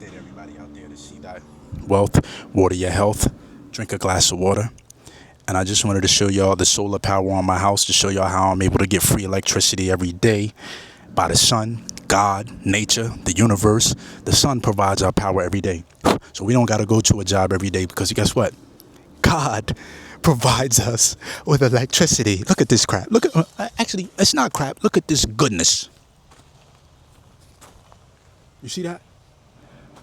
day to everybody out there to see that wealth, water your health, drink a glass of water. And I just wanted to show y'all the solar power on my house to show y'all how I'm able to get free electricity every day by the sun, God, nature, the universe. The sun provides our power every day. So we don't got to go to a job every day because guess what? God provides us with electricity. Look at this crap. Look at, actually, it's not crap. Look at this goodness. You see that?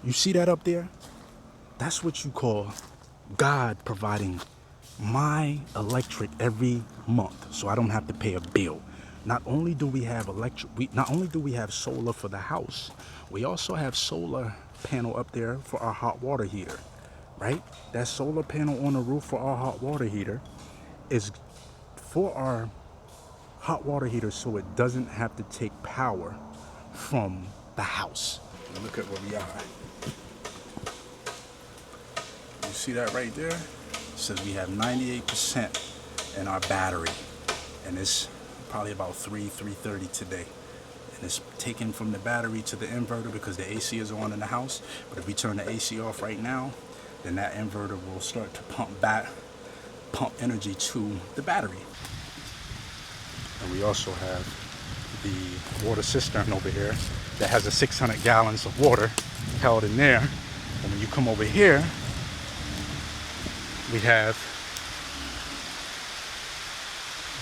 You see that up there? That's what you call God providing my electric every month, so I don't have to pay a bill. Not only do we have not only do we have solar for the house, we also have solar panel up there for our hot water heater, right? That solar panel on the roof for our hot water heater is for our hot water heater, so it doesn't have to take power from the house. Now look at where we are. You see that right there? It says we have 98% in our battery, and it's probably about 3:30 today. And it's taken from the battery to the inverter because the AC is on in the house. But if we turn the AC off right now, then that inverter will start to pump energy to the battery. And we also have the water cistern over here that has a 600 gallons of water held in there. And when you come over here, we have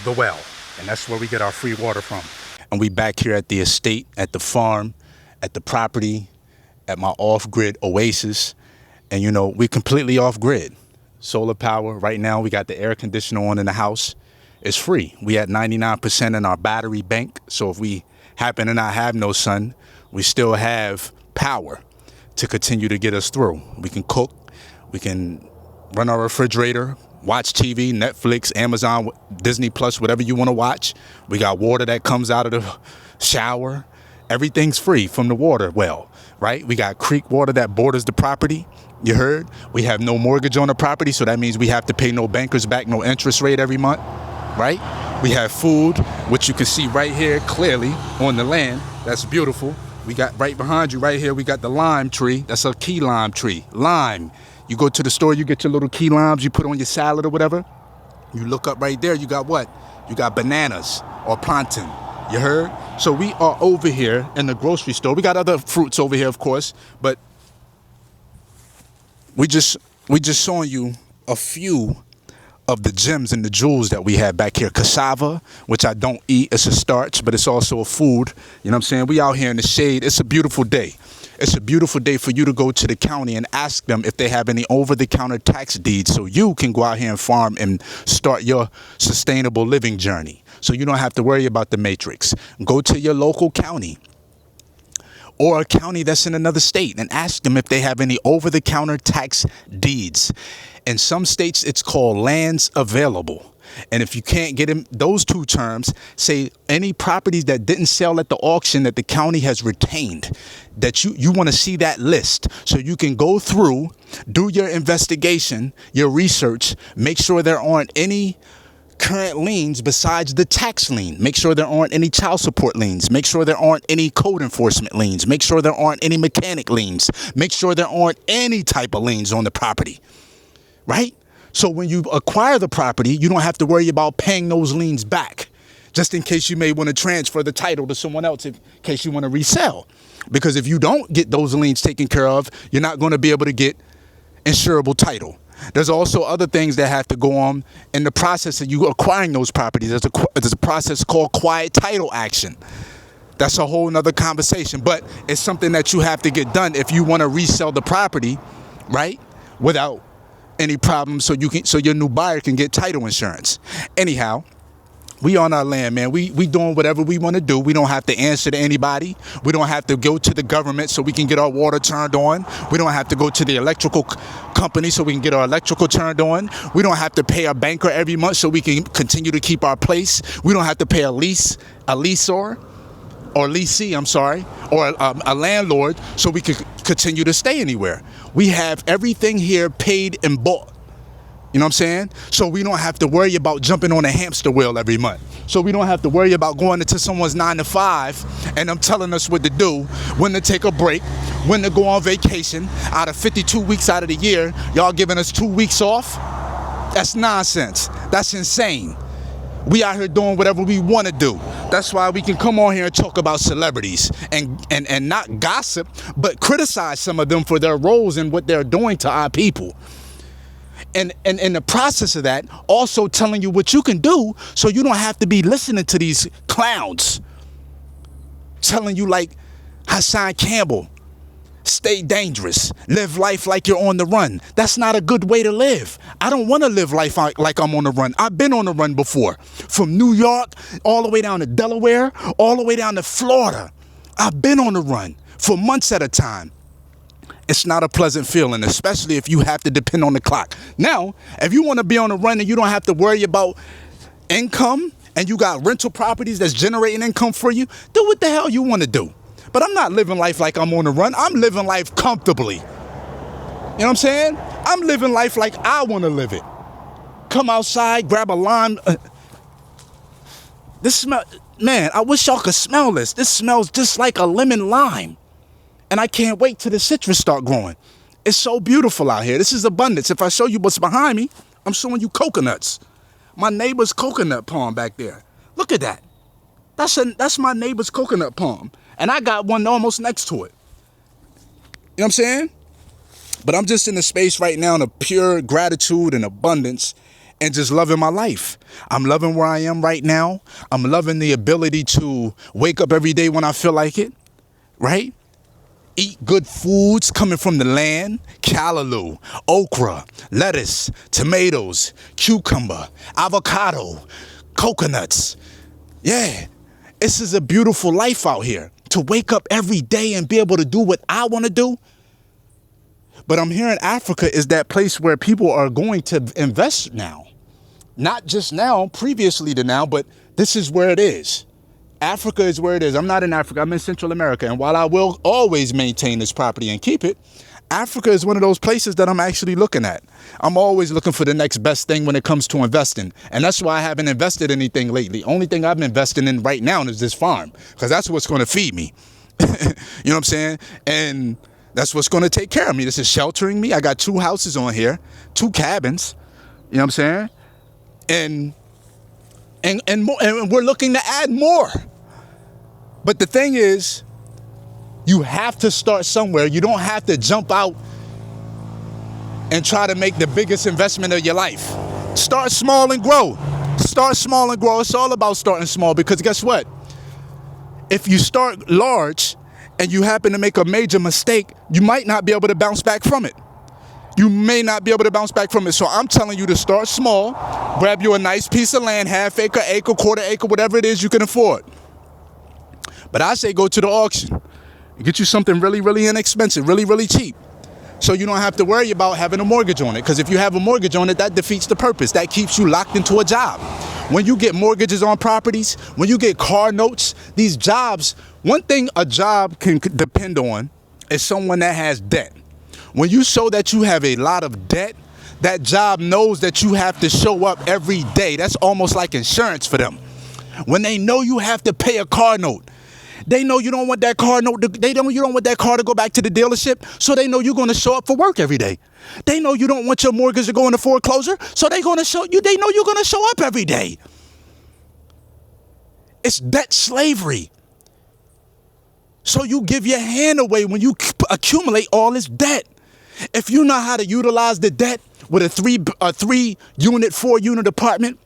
the well, and that's where we get our free water from. And we back here at the estate, at the farm, at the property, at my off-grid oasis. And you know, we're completely off-grid. Solar power, right now we got the air conditioner on in the house. It's free. We at 99% in our battery bank. So if we happen to not have no sun, we still have power to continue to get us through. We can cook, we can run our refrigerator, watch TV, Netflix, Amazon, Disney Plus, whatever you want to watch. We got water that comes out of the shower. Everything's free from the water well, right? We got creek water that borders the property. You heard? We have no mortgage on the property, so that means we have to pay no bankers back, no interest rate every month, right? We have food, which you can see right here clearly on the land. That's beautiful. We got right behind you right here, we got the lime tree. That's a key lime tree. Lime. You go to the store, you get your little key limes, you put on your salad or whatever. You look up right there, you got what? You got bananas or plantain. You heard? So we are over here in the grocery store. We got other fruits over here, of course, but we just showing you a few of the gems and the jewels that we have back here. Cassava, which I don't eat, it's a starch, but it's also a food. You know what I'm saying? We out here in the shade. It's a beautiful day. It's a beautiful day for you to go to the county and ask them if they have any over-the-counter tax deeds so you can go out here and farm and start your sustainable living journey. So you don't have to worry about the matrix. Go to your local county or a county that's in another state and ask them if they have any over-the-counter tax deeds. In some states, it's called lands available. And if you can't get in those two terms, say any properties that didn't sell at the auction that the county has retained, that you want to see that list so you can go through, do your investigation, your research, make sure there aren't any current liens besides the tax lien. Make sure there aren't any child support liens. Make sure there aren't any code enforcement liens. Make sure there aren't any mechanic liens. Make sure there aren't any type of liens on the property, right? So when you acquire the property, you don't have to worry about paying those liens back, just in case you may want to transfer the title to someone else, in case you want to resell. Because if you don't get those liens taken care of, you're not going to be able to get insurable title. There's also other things that have to go on in the process of you acquiring those properties. There's a process called quiet title action. That's a whole nother conversation, but it's something that you have to get done if you want to resell the property, right? Without any problems, so your new buyer can get title insurance. Anyhow, we on our land, man. We doing whatever we want to do. We don't have to answer to anybody. We don't have to go to the government so we can get our water turned on. We don't have to go to the electrical company so we can get our electrical turned on. We don't have to pay a banker every month so we can continue to keep our place. We don't have to pay a leasor or leasee, or a landlord so we can continue to stay anywhere. We have everything here paid and bought. You know what I'm saying? So we don't have to worry about jumping on a hamster wheel every month. So we don't have to worry about going into someone's 9 to 5 and them telling us what to do, when to take a break, when to go on vacation. Out of 52 weeks out of the year, y'all giving us 2 weeks off? That's nonsense. That's insane. We out here doing whatever we want to do. That's why we can come on here and talk about celebrities and not gossip, but criticize some of them for their roles and what they're doing to our people. And in the process of that, also telling you what you can do so you don't have to be listening to these clowns telling you like Hassan Campbell, stay dangerous, live life like you're on the run. That's not a good way to live. I don't want to live life like I'm on the run. I've been on the run before, from New York all the way down to Delaware, all the way down to Florida. I've been on the run for months at a time. It's not a pleasant feeling, especially if you have to depend on the clock. Now, if you want to be on the run and you don't have to worry about income and you got rental properties that's generating income for you, do what the hell you want to do. But I'm not living life like I'm on the run. I'm living life comfortably. You know what I'm saying? I'm living life like I want to live it. Come outside, grab a lime. This smell, man, I wish y'all could smell this. This smells just like a lemon lime. And I can't wait till the citrus start growing. It's so beautiful out here. This is abundance. If I show you what's behind me, I'm showing you coconuts. My neighbor's coconut palm back there. Look at that. That's my neighbor's coconut palm. And I got one almost next to it. You know what I'm saying? But I'm just in a space right now of pure gratitude and abundance and just loving my life. I'm loving where I am right now. I'm loving the ability to wake up every day when I feel like it, right? Eat good foods coming from the land, callaloo, okra, lettuce, tomatoes, cucumber, avocado, coconuts. Yeah, this is a beautiful life out here. To wake up every day and be able to do what I want to do. But I'm here in Africa is that place where people are going to invest now. Not just now, previously to now, but this is where it is. Africa is where it is. I'm not in Africa. I'm in Central America. And while I will always maintain this property and keep it, Africa is one of those places that I'm actually looking at. I'm always looking for the next best thing when it comes to investing. And that's why I haven't invested anything lately. Only thing I've been investing in right now is this farm, because that's what's going to feed me. You know what I'm saying? And that's what's going to take care of me. This is sheltering me. I got 2 houses on here, 2 cabins. You know what I'm saying? And more, and we're looking to add more. But the thing is, you have to start somewhere. You don't have to jump out and try to make the biggest investment of your life. Start small and grow. Start small and grow. It's all about starting small, because guess what? If you start large and you happen to make a major mistake, you might not be able to bounce back from it. You may not be able to bounce back from it. So I'm telling you to start small, grab you a nice piece of land, half acre, acre, quarter acre, whatever it is you can afford. But I say go to the auction and get you something really, really inexpensive, really, really cheap. So you don't have to worry about having a mortgage on it. Because if you have a mortgage on it, that defeats the purpose. That keeps you locked into a job. When you get mortgages on properties, when you get car notes, these jobs, one thing a job can depend on is someone that has debt. When you show that you have a lot of debt, that job knows that you have to show up every day. That's almost like insurance for them. When they know you have to pay a car note, they know you don't want that car note. You don't want that car to go back to the dealership, so they know you're going to show up for work every day. They know you don't want your mortgage to go into foreclosure, so they're going to show you. They know you're going to show up every day. It's debt slavery. So you give your hand away when you accumulate all this debt. If you know how to utilize the debt with a 3-unit, 4-unit apartment,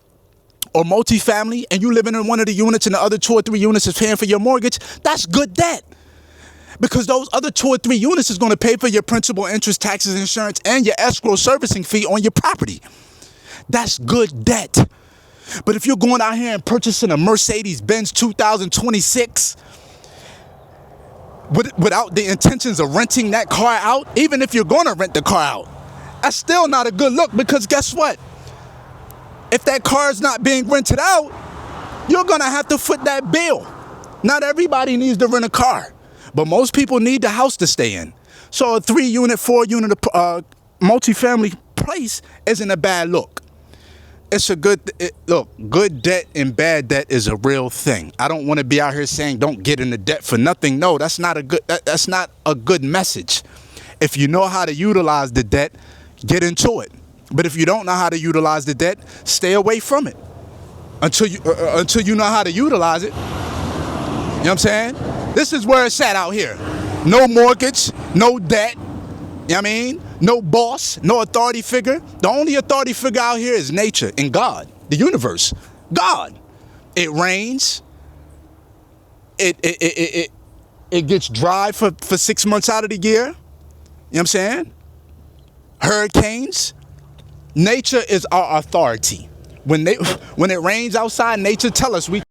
or multifamily, and you living in one of the units and the other 2 or 3 units is paying for your mortgage, that's good debt. Because those other 2 or 3 units is going to pay for your principal, interest, taxes, insurance, and your escrow servicing fee on your property. That's good debt. But if you're going out here and purchasing a Mercedes-Benz 2026 without the intentions of renting that car out, even if you're going to rent the car out, that's still not a good look, because guess what? If that car is not being rented out, you're going to have to foot that bill. Not everybody needs to rent a car, but most people need the house to stay in. So a 3-unit, 4-unit multifamily place isn't a bad look. it's a look, good debt and bad debt is a real thing. I don't want to be out here saying don't get into debt for nothing. No, that's not a good message. If you know how to utilize the debt, get into it. But if you don't know how to utilize the debt, stay away from it until you know how to utilize it. You know what I'm saying? This is where it's at out here. No mortgage, no debt. You know what I mean? No boss, no authority figure. The only authority figure out here is nature and God, the universe. God. It rains. It gets dry for 6 months out of the year. You know what I'm saying? Hurricanes. Nature is our authority. When it rains outside, nature tell us we